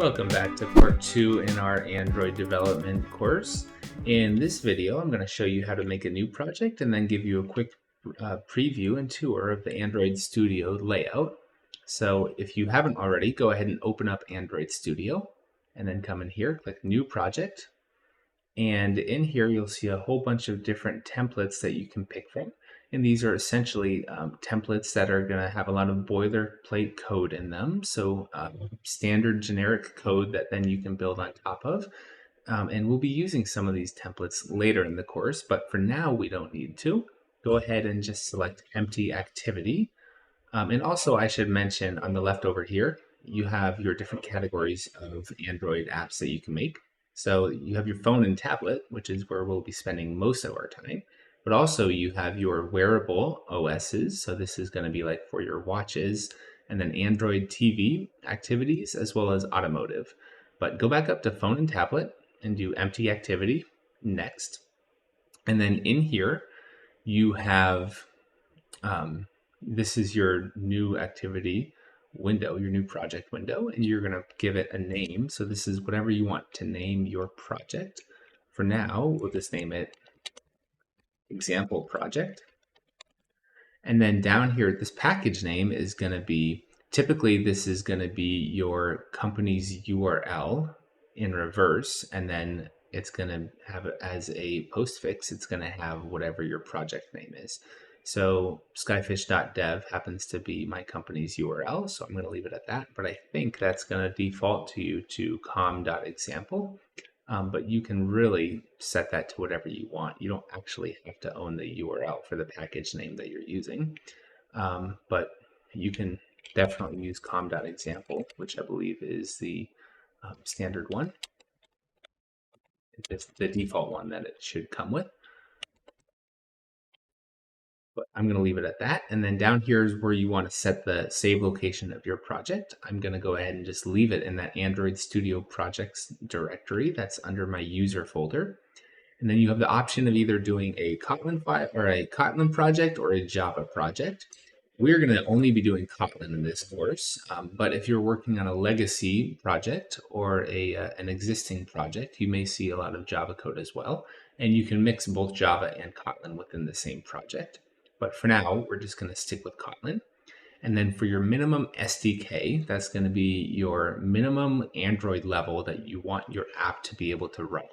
Welcome back to part 2 in our Android development course. In this video, I'm going to show you how to make a new project and then give you a quick preview and tour of the Android Studio layout. So if you haven't already, go ahead and open up Android Studio and then come in here, click New Project. And in here, you'll see a whole bunch of different templates that you can pick from. And these are essentially templates that are going to have a lot of boilerplate code in them. So standard generic code that then you can build on top of. And we'll be using some of these templates later in the course, but for now we don't need to. Go ahead and just select empty activity. And also I should mention on the left over here, you have your different categories of Android apps that you can make. So you have your phone and tablet, which is where we'll be spending most of our time. But also you have your wearable OSs. So this is going to be like for your watches, and then Android TV activities, as well as automotive. But go back up to phone and tablet and do empty activity, next. And then in here, you have, this is your new activity window, your new project window, and you're going to give it a name. So this is whatever you want to name your project. For now, we'll just name it example project. And then down here, this package name is going to be, typically this is going to be your company's URL in reverse, and then it's going to have it as a postfix, it's going to have whatever your project name is. So skyfish.dev happens to be my company's URL, so I'm going to leave it at that, but I think that's going to default to you to com.example. But you can really set that to whatever you want. You don't actually have to own the URL for the package name that you're using, but you can definitely use com.example, which I believe is the standard one. It's the default one that it should come with. But I'm going to leave it at that. And then down here is where you want to set the save location of your project. I'm going to go ahead and just leave it in that Android Studio projects directory that's under my user folder. And then you have the option of either doing a Kotlin file or a Kotlin project or a Java project. We're going to only be doing Kotlin in this course, but if you're working on a legacy project or an existing project, you may see a lot of Java code as well. And you can mix both Java and Kotlin within the same project. But for now, we're just going to stick with Kotlin. And then for your minimum SDK, that's going to be your minimum Android level that you want your app to be able to run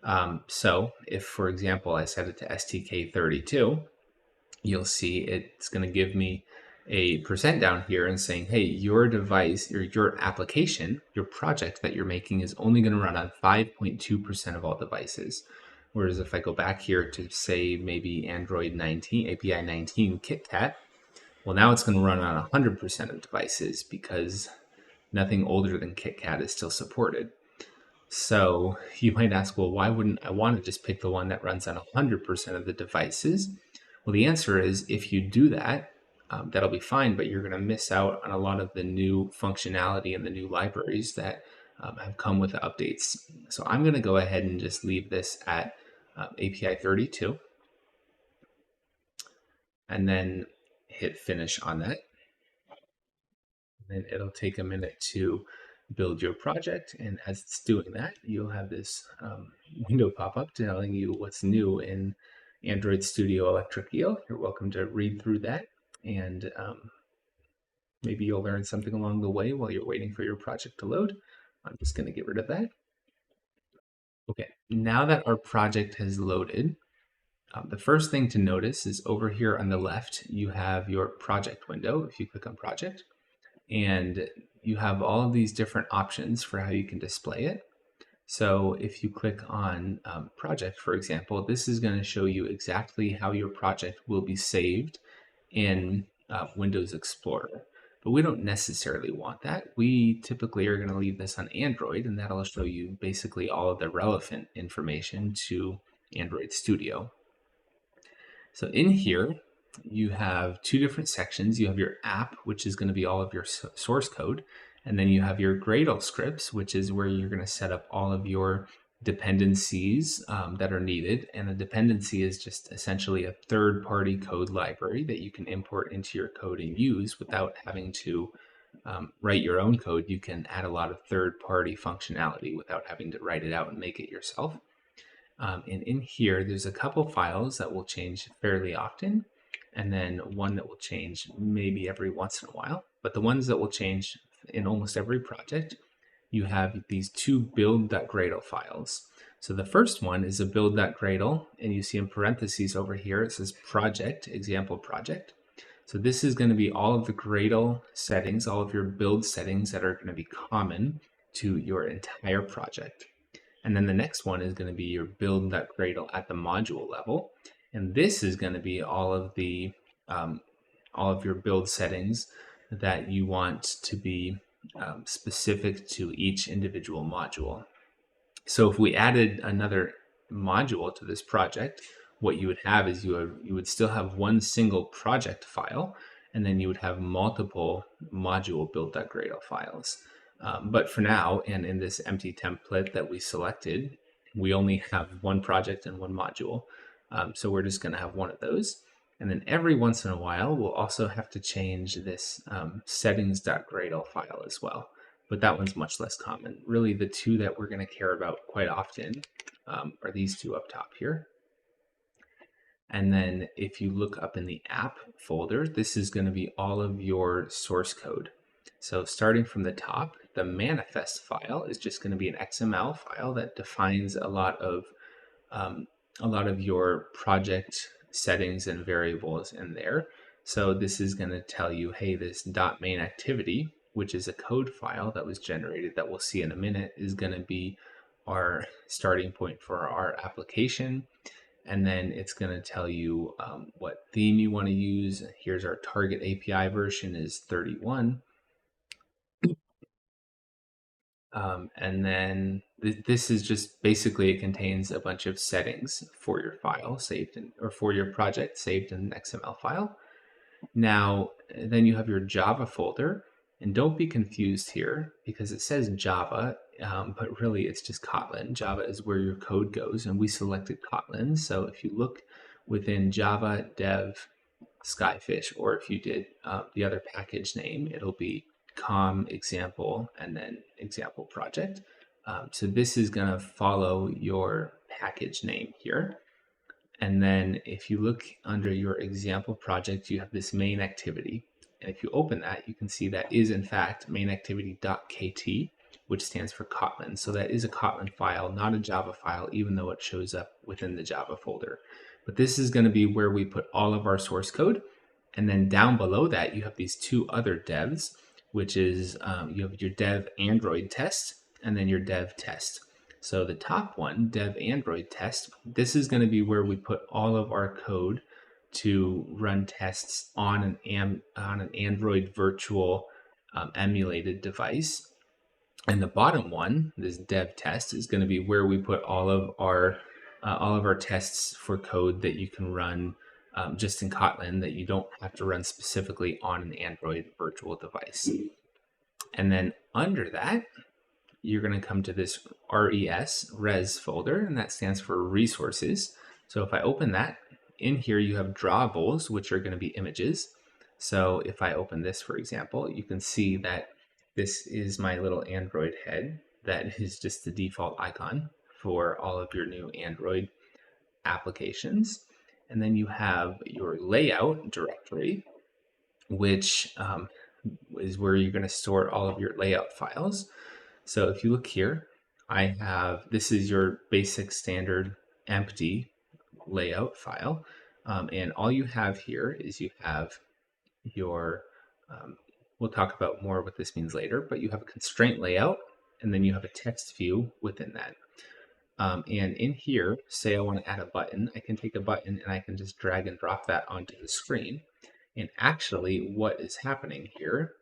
on. So if, for example, I set it to SDK 32, you'll see it's going to give me a % down here and saying, hey, your device or your application, your project that you're making is only going to run on 5.2% of all devices. Whereas if I go back here to say maybe Android 19, API 19 KitKat, well, now it's going to run on 100% of devices because nothing older than KitKat is still supported. So you might ask, well, why wouldn't I want to just pick the one that runs on 100% of the devices? Well, the answer is if you do that, that'll be fine, but you're going to miss out on a lot of the new functionality and the new libraries that have come with the updates. So I'm going to go ahead and just leave this at API 32 and then hit finish on that. And it'll take a minute to build your project, and as it's doing that, you'll have this window pop up telling you what's new in Android Studio Electric Eel. You're welcome to read through that, and maybe you'll learn something along the way while you're waiting for your project to load. I'm just going to get rid of that. Okay, now that our project has loaded, the first thing to notice is over here on the left, you have your project window. If you click on project, and you have all of these different options for how you can display it. So if you click on project, for example, this is going to show you exactly how your project will be saved in Windows Explorer. But we don't necessarily want that. We typically are going to leave this on Android, and that'll show you basically all of the relevant information to Android Studio. So in here, you have two different sections. You have your app, which is going to be all of your source code. And then you have your Gradle scripts, which is where you're going to set up all of your dependencies that are needed. And a dependency is just essentially a third-party code library that you can import into your code and use without having to write your own code, you can add a lot of third-party functionality without having to write it out and make it yourself. And in here, there's a couple files that will change fairly often, and then one that will change maybe every once in a while. But the ones that will change in almost every project, you have these two build.gradle files. So the first one is a build.gradle, and you see in parentheses over here, it says project, example project. So this is going to be all of the Gradle settings, all of your build settings that are going to be common to your entire project. And then the next one is going to be your build.gradle at the module level. And this is going to be all of your build settings that you want to be specific to each individual module. So if we added another module to this project, what you would have is you would still have one single project file, and then you would have multiple module build.gradle files. But for now, and in this empty template that we selected, we only have one project and one module. So we're just going to have one of those. And then every once in a while, we'll also have to change this settings.gradle file as well. But that one's much less common. Really, the two that we're going to care about quite often are these two up top here. And then if you look up in the app folder, this is going to be all of your source code. So starting from the top, the manifest file is just going to be an XML file that defines a lot of your project settings and variables in there. So this is going to tell you, hey, this .main activity, which is a code file that was generated that we'll see in a minute, is going to be our starting point for our application. And then it's going to tell you what theme you want to use. Here's our target API version is 31. And then this is just basically, it contains a bunch of settings for your file saved in, or for your project saved in an XML file. Now, then you have your Java folder, and don't be confused here because it says Java, but really it's just Kotlin. Java is where your code goes, and we selected Kotlin. So if you look within Java dev SkyFish, or if you did the other package name, it'll be com example and then example project. So this is going to follow your package name here. And then if you look under your example project, you have this main activity. And if you open that, you can see that is in fact main activity.kt, which stands for Kotlin. So that is a Kotlin file, not a Java file, even though it shows up within the Java folder. But this is going to be where we put all of our source code. And then down below that, you have these two other devs, which is you have your dev Android test and then your dev test. So the top one, dev Android test, this is going to be where we put all of our code to run tests on an Android virtual emulated device. And the bottom one, this dev test, is going to be where we put all of our tests for code that you can run just in Kotlin, that you don't have to run specifically on an Android virtual device. And then under that, you're going to come to this res folder, and that stands for resources. So if I open that, in here you have drawables, which are going to be images. So if I open this, for example, you can see that this is my little Android head. That is just the default icon for all of your new Android applications. And then you have your layout directory, which is where you're going to store all of your layout files. So if you look here, this is your basic standard empty layout file. And all you have here is you have your, we'll talk about more what this means later, but you have a constraint layout, and then you have a text view within that. And in here, say I want to add a button, I can take a button and I can just drag and drop that onto the screen. And actually what is happening here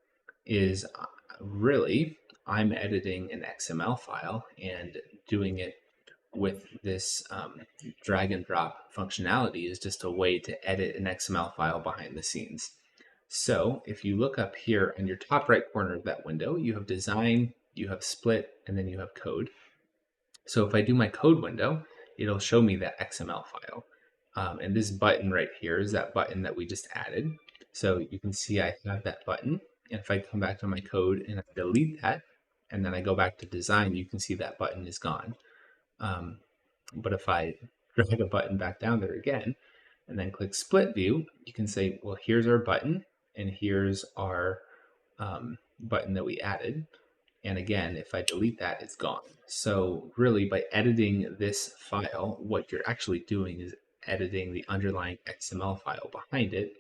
is really I'm editing an XML file and doing it with this drag and drop functionality is just a way to edit an XML file behind the scenes. So if you look up here in your top right corner of that window, you have design, you have split, and then you have code. So if I do my code window, it'll show me that XML file. And this button right here is that button that we just added. So you can see I have that button. And if I come back to my code and I delete that, and then I go back to design, you can see that button is gone. But if I drag a button back down there again, and then click split view, you can say, well, here's our button, and here's our button that we added. And again, if I delete that, it's gone. So really, by editing this file, what you're actually doing is editing the underlying XML file behind it.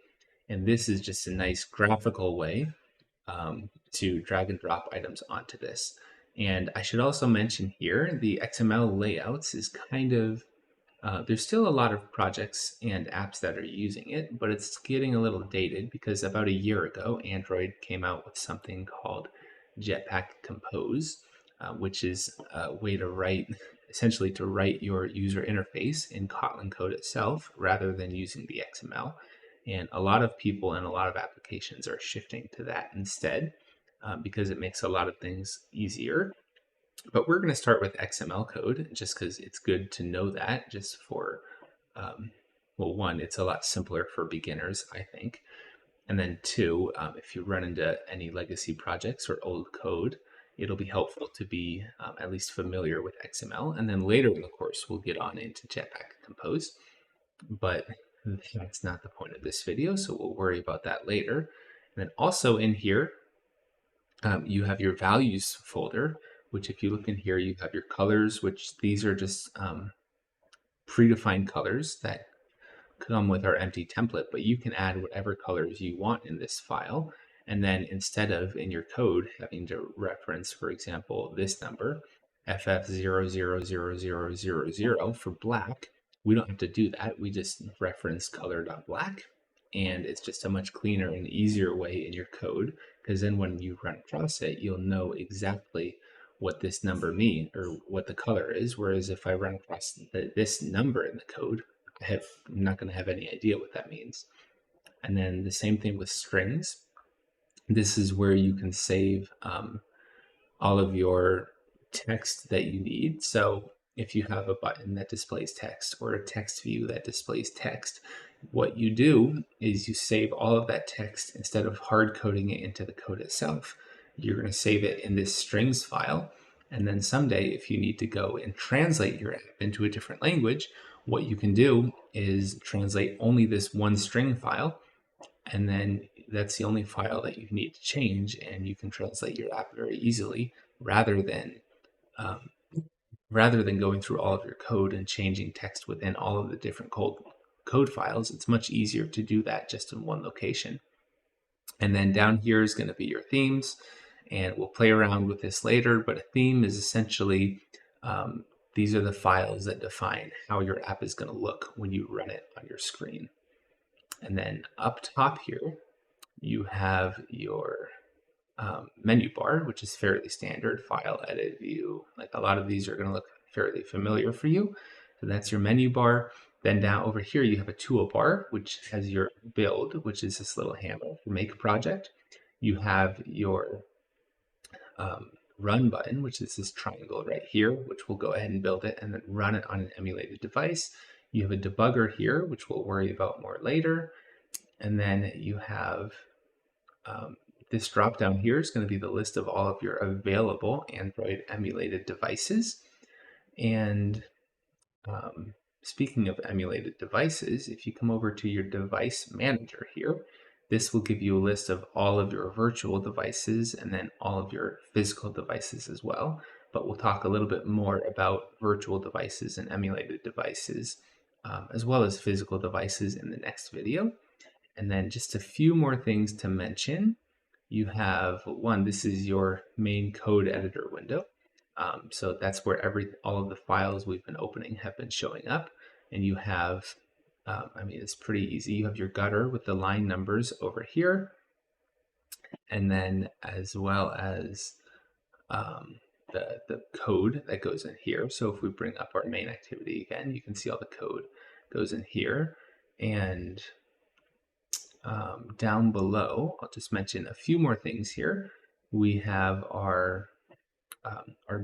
And this is just a nice graphical way to drag and drop items onto this. And I should also mention here, the XML layouts is kind of there's still a lot of projects and apps that are using it, but it's getting a little dated because about a year ago, Android came out with something called Jetpack Compose, which is a way to write, essentially to write your user interface in Kotlin code itself rather than using the XML. And a lot of people and a lot of applications are shifting to that instead because it makes a lot of things easier. But we're going to start with XML code just because it's good to know that just for, well, one, it's a lot simpler for beginners, I think. And then two, if you run into any legacy projects or old code, it'll be helpful to be at least familiar with XML. And then later in the course, we'll get on into Jetpack Compose. But that's not the point of this video, so we'll worry about that later. And then also in here, you have your values folder, which if you look in here, you have your colors, which these are just predefined colors that come with our empty template, but you can add whatever colors you want in this file. And then instead of in your code having to reference, for example, this number, FF000000 for black, we don't have to do that. We just reference color.black, and it's just a much cleaner and easier way in your code, because then when you run across it, you'll know exactly what this number means or what the color is. Whereas if I run across this number in the code, I'm not going to have any idea what that means. And then the same thing with strings. This is where you can save all of your text that you need. So if you have a button that displays text or a text view that displays text, what you do is you save all of that text instead of hard coding it into the code itself. You're going to save it in this strings file. And then someday, if you need to go and translate your app into a different language, what you can do is translate only this one string file, and then that's the only file that you need to change, and you can translate your app very easily rather than going through all of your code and changing text within all of the different code files. It's much easier to do that just in one location. And then down here is going to be your themes, and we'll play around with this later, but a theme is essentially these are the files that define how your app is going to look when you run it on your screen. And then up top here, you have your menu bar, which is fairly standard: file, edit, view. Like a lot of these are going to look fairly familiar for you. So that's your menu bar. Then down over here, you have a toolbar, which has your build, which is this little hammer for make a project. You have your run button, which is this triangle right here, which will go ahead and build it and then run it on an emulated device. You have a debugger here, which we'll worry about more later. And then you have this drop down here is going to be the list of all of your available Android emulated devices. And speaking of emulated devices, if you come over to your device manager here, this will give you a list of all of your virtual devices and then all of your physical devices as well. But we'll talk a little bit more about virtual devices and emulated devices, as well as physical devices in the next video. And then just a few more things to mention. You have one, this is your main code editor window. So that's where all of the files we've been opening have been showing up. And you have, it's pretty easy. You have your gutter with the line numbers over here. And then as well as the code that goes in here. So if we bring up our main activity again, you can see all the code goes in here. And down below, I'll just mention a few more things here. We have our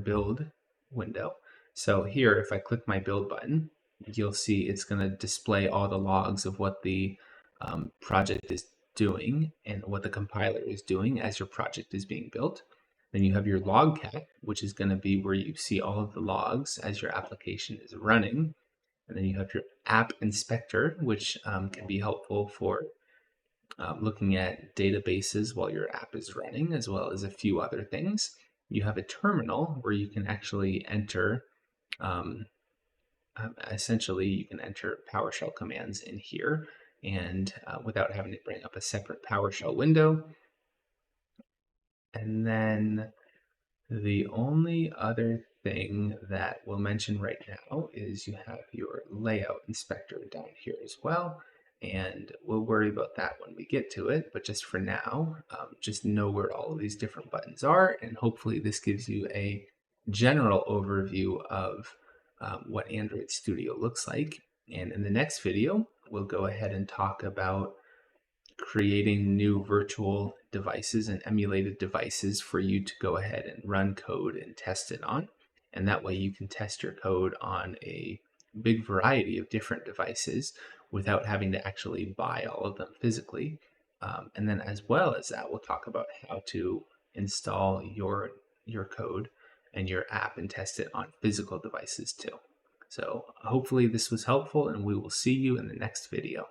build window. So here, if I click my build button, you'll see it's going to display all the logs of what the project is doing and what the compiler is doing as your project is being built. Then you have your logcat, which is going to be where you see all of the logs as your application is running. And then you have your app inspector, which can be helpful for looking at databases while your app is running, as well as a few other things. You have a terminal where you can actually enter, essentially you can enter PowerShell commands in here and without having to bring up a separate PowerShell window. And then the only other thing that we'll mention right now is you have your layout inspector down here as well. And we'll worry about that when we get to it. But just for now, just know where all of these different buttons are. And hopefully this gives you a general overview of what Android Studio looks like. And in the next video, we'll go ahead and talk about creating new virtual devices and emulated devices for you to go ahead and run code and test it on. And that way you can test your code on a big variety of different devices without having to actually buy all of them physically. And then as well as that, we'll talk about how to install your code and your app and test it on physical devices too. So hopefully this was helpful, and we will see you in the next video.